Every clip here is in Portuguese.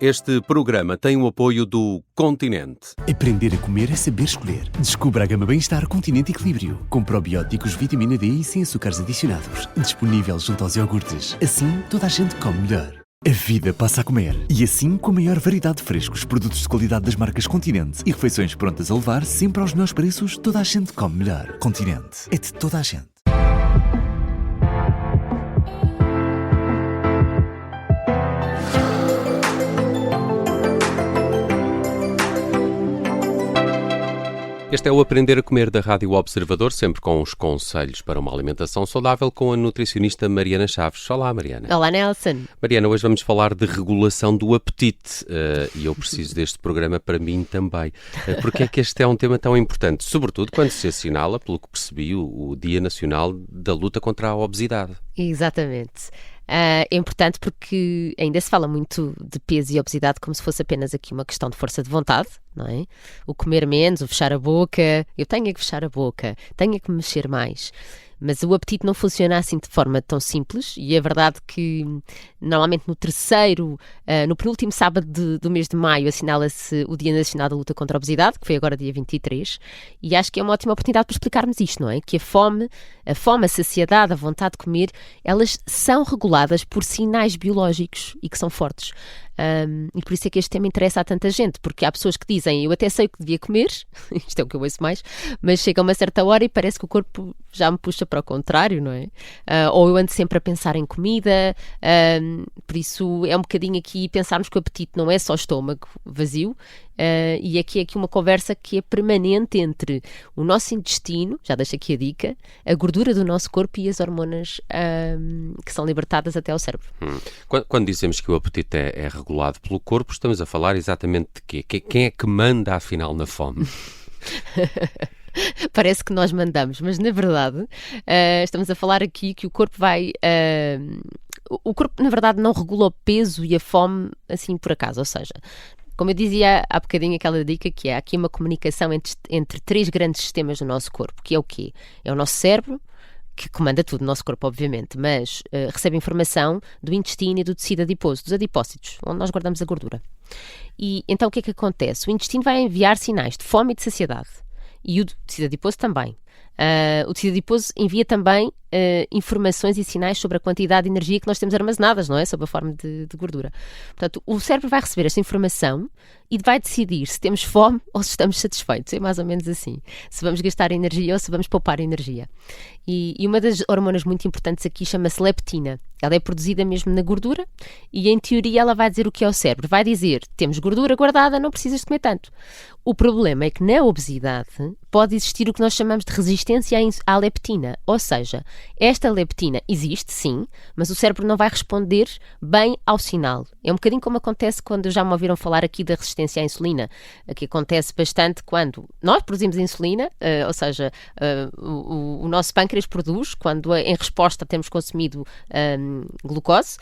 Este programa tem o apoio do Continente. Aprender a comer é saber escolher. Descubra a gama Bem-Estar Continente Equilíbrio, com probióticos, vitamina D e sem açúcares adicionados. Disponível junto aos iogurtes. Assim, toda a gente come melhor. A vida passa a comer. E assim, com a maior variedade de frescos, produtos de qualidade das marcas Continente e refeições prontas a levar, sempre aos melhores preços, toda a gente come melhor. Continente. É de toda a gente. Este é o Aprender a Comer da Rádio Observador, sempre com os conselhos para uma alimentação saudável com a nutricionista Mariana Chaves. Olá, Mariana. Olá, Nelson. Mariana, hoje vamos falar de regulação do apetite e eu preciso deste programa para mim também. Porque é que este é um tema tão importante? Sobretudo quando se assinala, pelo que percebi, o Dia Nacional da Luta contra a Obesidade. Exatamente. É importante porque ainda se fala muito de peso e obesidade como se fosse apenas aqui uma questão de força de vontade, não é? O comer menos, o fechar a boca, eu tenho é que fechar a boca, tenho é que mexer mais. Mas o apetite não funciona assim de forma tão simples e é verdade que normalmente no penúltimo sábado do mês de maio assinala-se o Dia Nacional da Luta contra a Obesidade, que foi agora dia 23, e acho que é uma ótima oportunidade para explicarmos isto, não é? Que a fome, a saciedade, a vontade de comer, elas são reguladas por sinais biológicos e que são fortes. E por isso é que este tema interessa a tanta gente, porque há pessoas que dizem, eu até sei o que devia comer, isto é o que eu ouço mais, mas chega a uma certa hora e parece que o corpo já me puxa para o contrário, não é? Ou eu ando sempre a pensar em comida, por isso é um bocadinho aqui pensarmos que o apetite não é só estômago vazio, e aqui é uma conversa que é permanente entre o nosso intestino, já deixo aqui a dica, a gordura do nosso corpo e as hormonas que são libertadas até ao cérebro. Quando dizemos que o apetite é regulado pelo corpo, estamos a falar exatamente de quê? Quem é que manda, afinal, na fome? Parece que nós mandamos, mas na verdade estamos a falar aqui que o corpo vai... O corpo, na verdade, não regula o peso e a fome assim por acaso, ou seja... Como eu dizia há bocadinho aquela dica que é aqui uma comunicação entre três grandes sistemas do nosso corpo, que é o quê? É o nosso cérebro, que comanda tudo no nosso corpo, obviamente, mas recebe informação do intestino e do tecido adiposo, dos adipócitos, onde nós guardamos a gordura. E então o que é que acontece? O intestino vai enviar sinais de fome e de saciedade. E o tecido adiposo também. O tecido adiposo envia também informações e sinais sobre a quantidade de energia que nós temos armazenadas, não é? Sob a forma de gordura. Portanto, o cérebro vai receber esta informação e vai decidir se temos fome ou se estamos satisfeitos. É mais ou menos assim. Se vamos gastar energia ou se vamos poupar energia. E uma das hormonas muito importantes aqui chama-se leptina. Ela é produzida mesmo na gordura e, em teoria, ela vai dizer o que é ao cérebro. Vai dizer, temos gordura guardada, não precisas de comer tanto. O problema é que na obesidade pode existir o que nós chamamos de resistência à leptina. Ou seja, esta leptina existe, sim, mas o cérebro não vai responder bem ao sinal. É um bocadinho como acontece quando já me ouviram falar aqui da resistência à insulina, que acontece bastante quando nós produzimos insulina, ou seja, o nosso pâncreas produz, quando em resposta temos consumido glucose,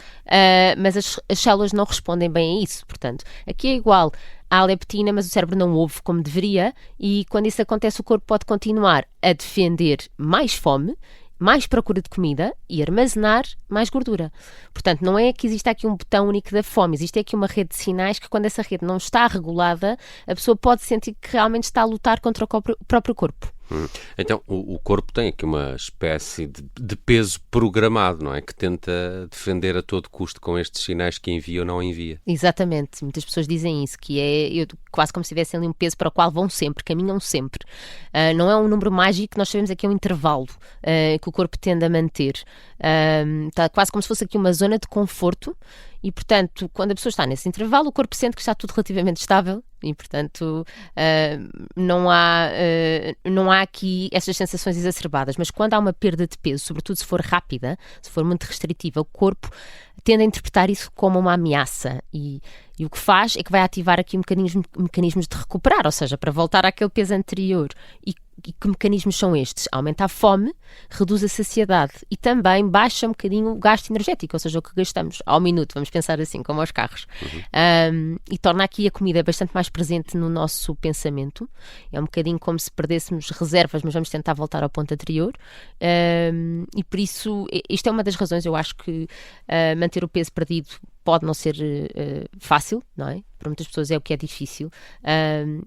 mas as células não respondem bem a isso. Portanto, aqui é igual à leptina, mas o cérebro não ouve como deveria e quando isso acontece o corpo pode continuar a defender mais fome, mais procura de comida e armazenar mais gordura. Portanto, não é que exista aqui um botão único da fome, existe aqui uma rede de sinais que quando essa rede não está regulada, a pessoa pode sentir que realmente está a lutar contra o próprio corpo. Então, o corpo tem aqui uma espécie de peso programado, não é? Que tenta defender a todo custo com estes sinais que envia ou não envia. Exatamente. Muitas pessoas dizem isso, que é quase como se tivessem ali um peso para o qual vão sempre, caminham sempre. Não é um número mágico, nós sabemos aqui é um intervalo que o corpo tende a manter. Está quase como se fosse aqui uma zona de conforto e, portanto, quando a pessoa está nesse intervalo, o corpo sente que está tudo relativamente estável e, portanto, não há aqui essas sensações exacerbadas. Mas quando há uma perda de peso, sobretudo se for rápida, se for muito restritiva, o corpo tende a interpretar isso como uma ameaça e o que faz é que vai ativar aqui mecanismos de recuperar, ou seja, para voltar àquele peso anterior. E que mecanismos são estes? Aumenta a fome, reduz a saciedade e também baixa um bocadinho o gasto energético, ou seja, o que gastamos ao minuto, vamos pensar assim, como aos carros. E torna aqui a comida bastante mais presente no nosso pensamento. É um bocadinho como se perdêssemos reservas, mas vamos tentar voltar ao ponto anterior. E por isso, isto é uma das razões, eu acho que manter o peso perdido pode não ser fácil, não é? Para muitas pessoas é o que é difícil,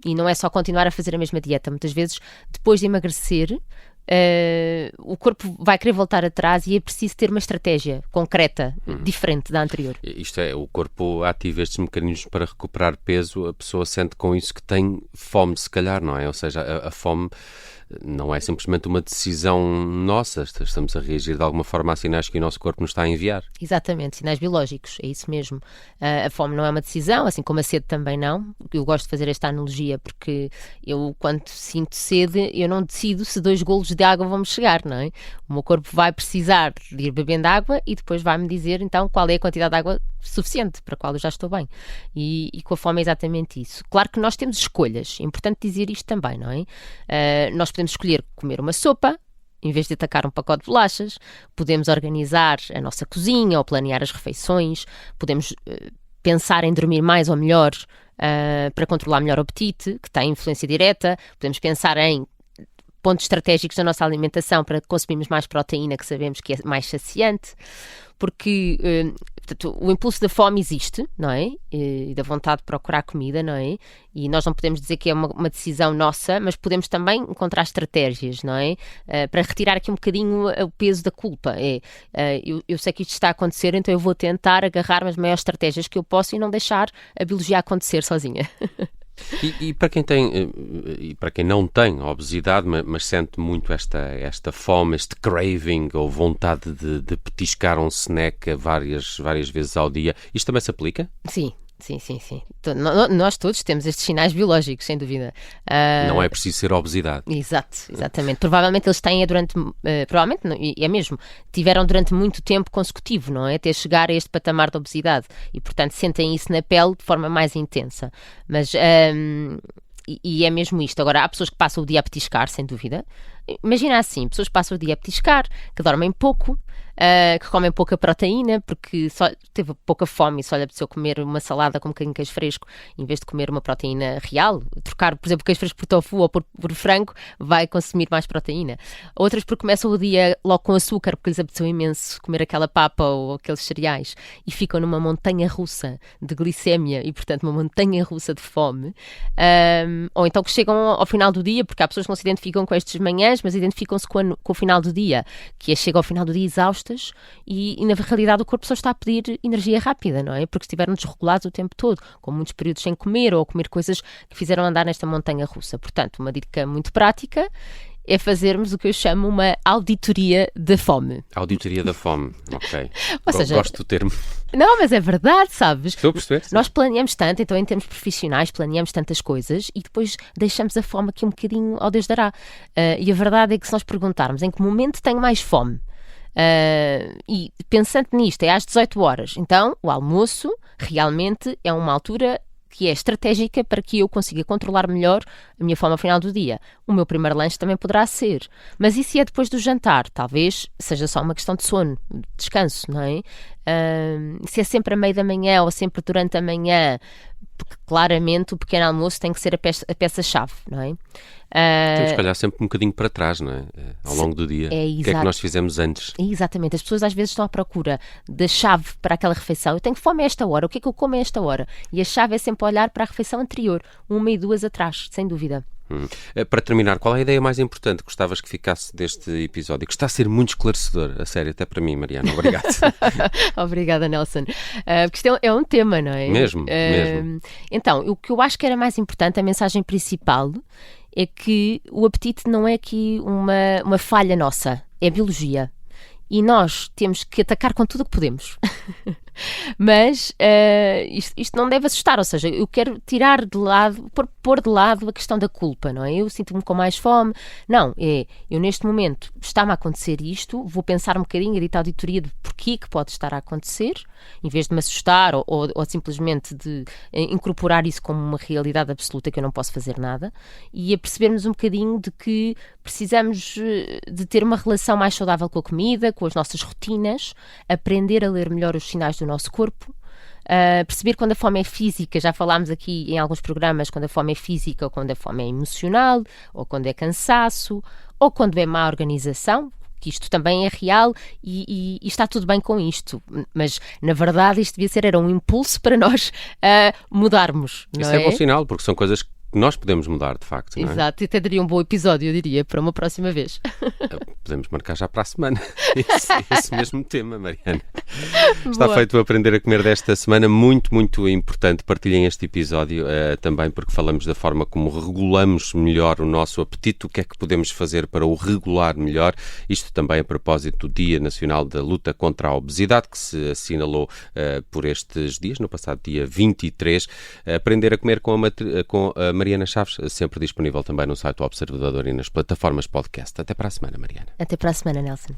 e não é só continuar a fazer a mesma dieta. Muitas vezes, depois de emagrecer, o corpo vai querer voltar atrás e é preciso ter uma estratégia concreta, diferente da anterior. Isto é, o corpo ativa estes mecanismos para recuperar peso, a pessoa sente com isso que tem fome, se calhar, não é? Ou seja, a fome não é simplesmente uma decisão nossa, estamos a reagir de alguma forma a sinais que o nosso corpo nos está a enviar. Exatamente, sinais biológicos, é isso mesmo. A fome não é uma decisão, assim como a sede também não. Eu gosto de fazer esta analogia porque eu, quando sinto sede, eu não decido se 2 golos de água vão-me chegar, não é? O meu corpo vai precisar de ir bebendo água e depois vai-me dizer, então, qual é a quantidade de água suficiente para a qual eu já estou bem. E com a fome é exatamente isso. Claro que nós temos escolhas, é importante dizer isto também, não é? Nós podemos escolher comer uma sopa, em vez de atacar um pacote de bolachas, podemos organizar a nossa cozinha ou planear as refeições, podemos pensar em dormir mais ou melhor para controlar melhor o apetite, que tem influência direta, podemos pensar em pontos estratégicos da nossa alimentação para consumirmos mais proteína, que sabemos que é mais saciante, porque portanto, o impulso da fome existe, não é? E da vontade de procurar comida, não é? E nós não podemos dizer que é uma decisão nossa, mas podemos também encontrar estratégias, não é? Para retirar aqui um bocadinho o peso da culpa. Eu sei que isto está a acontecer, então eu vou tentar agarrar as maiores estratégias que eu posso e não deixar a biologia acontecer sozinha. E para quem tem, e para quem não tem obesidade, mas sente muito esta fome, este craving ou vontade de petiscar um snack várias vezes ao dia, isto também se aplica? Sim. Nós todos temos estes sinais biológicos, sem dúvida. Não é preciso ser obesidade. Exatamente. Provavelmente eles têm provavelmente, não, é mesmo, tiveram durante muito tempo consecutivo, não é? Até chegar a este patamar de obesidade. E, portanto, sentem isso na pele de forma mais intensa. Mas... E é mesmo isto. Agora, há pessoas que passam o dia a petiscar, sem dúvida. Imagina assim, pessoas que passam o dia a petiscar, que dormem pouco, que comem pouca proteína, porque só teve pouca fome e só lhe apeteceu comer uma salada com um bocadinho de queijo fresco, em vez de comer uma proteína real. Trocar, por exemplo, queijo fresco por tofu ou por frango, vai consumir mais proteína. Outras porque começam o dia logo com açúcar, porque lhes apeteceu imenso comer aquela papa ou aqueles cereais, e ficam numa montanha russa de glicémia e, portanto, uma montanha russa de fome. Ou então que chegam ao final do dia, porque há pessoas que não se identificam com estes manhãs, mas identificam-se com o final do dia, que é chega ao final do dia exaustas e na realidade o corpo só está a pedir energia rápida, não é? Porque estiveram desregulados o tempo todo, com muitos períodos sem comer ou a comer coisas que fizeram andar nesta montanha russa. Portanto, uma dica muito prática é fazermos o que eu chamo uma auditoria da fome. Auditoria da fome, ok. Ou seja, gosto do termo. Não, mas é verdade, sabes? Estou a perceber. Nós planeamos tanto, então em termos profissionais planeamos tantas coisas e depois deixamos a fome aqui um bocadinho ao Deus dará. E a verdade é que se nós perguntarmos em que momento tenho mais fome, e pensando nisto, é às 18 horas, então o almoço realmente é uma altura que é estratégica para que eu consiga controlar melhor a minha fome ao final do dia. O meu primeiro lanche também poderá ser. Mas e se é depois do jantar? Talvez seja só uma questão de sono, de descanso, não é? Se é sempre a meio da manhã ou sempre durante a manhã, porque claramente o pequeno almoço tem que ser a peça-chave, não é? Temos que olhar sempre um bocadinho para trás, não é? Ao longo do dia. O que é que nós fizemos antes? Exatamente. As pessoas às vezes estão à procura da chave para aquela refeição. Eu tenho fome a esta hora, o que é que eu como a esta hora? E a chave é sempre olhar para a refeição anterior, 1 e 2 atrás, sem dúvida. Para terminar, qual é a ideia mais importante que gostavas que ficasse deste episódio? Que está a ser muito esclarecedor, a sério, até para mim, Mariana. Obrigado. Obrigada, Nelson. Porque isto é um tema, não é? Mesmo. Então, o que eu acho que era mais importante, a mensagem principal, é que o apetite não é aqui uma falha nossa, é biologia. E nós temos que atacar com tudo o que podemos. Mas isto não deve assustar, ou seja, eu quero tirar de lado, pôr de lado a questão da culpa, não é? Eu sinto-me com mais fome. Não, eu neste momento está-me a acontecer isto, vou pensar um bocadinho, editar a auditoria de porquê que pode estar a acontecer, em vez de me assustar ou simplesmente de incorporar isso como uma realidade absoluta que eu não posso fazer nada, e a percebermos um bocadinho de que precisamos de ter uma relação mais saudável com a comida, com as nossas rotinas, aprender a ler melhor os sinais do nosso corpo, perceber quando a fome é física. Já falámos aqui em alguns programas quando a fome é física ou quando a fome é emocional, ou quando é cansaço, ou quando é má organização, que isto também é real e está tudo bem com isto. Mas, na verdade, isto devia ser era um impulso para nós mudarmos, não Isso é bom sinal, porque são coisas que nós podemos mudar, de facto, não é? Exato, e até daria um bom episódio, eu diria, para uma próxima vez. Podemos marcar já para a semana esse mesmo tema, Mariana. Está Boa. feito o Aprender a Comer desta semana, muito, muito importante. Partilhem este episódio também, porque falamos da forma como regulamos melhor o nosso apetite, o que é que podemos fazer para o regular melhor. Isto também a propósito do Dia Nacional da Luta contra a Obesidade, que se assinalou por estes dias, no passado dia 23. Aprender a Comer com a Mariana Chaves, sempre disponível também no site do Observador e nas plataformas podcast. Até para a semana, Mariana. Até para a semana, Nelson.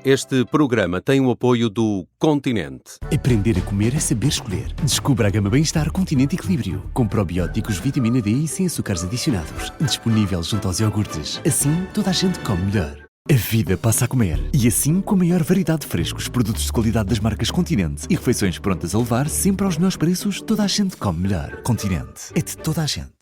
Este programa tem o apoio do Continente. Aprender a comer é saber escolher. Descubra a gama Bem-Estar Continente Equilíbrio, com probióticos, vitamina D e sem açúcares adicionados. Disponível junto aos iogurtes. Assim, toda a gente come melhor. A vida passa a comer. E assim, com a maior variedade de frescos, produtos de qualidade das marcas Continente e refeições prontas a levar, sempre aos melhores preços, toda a gente come melhor. Continente. É de toda a gente.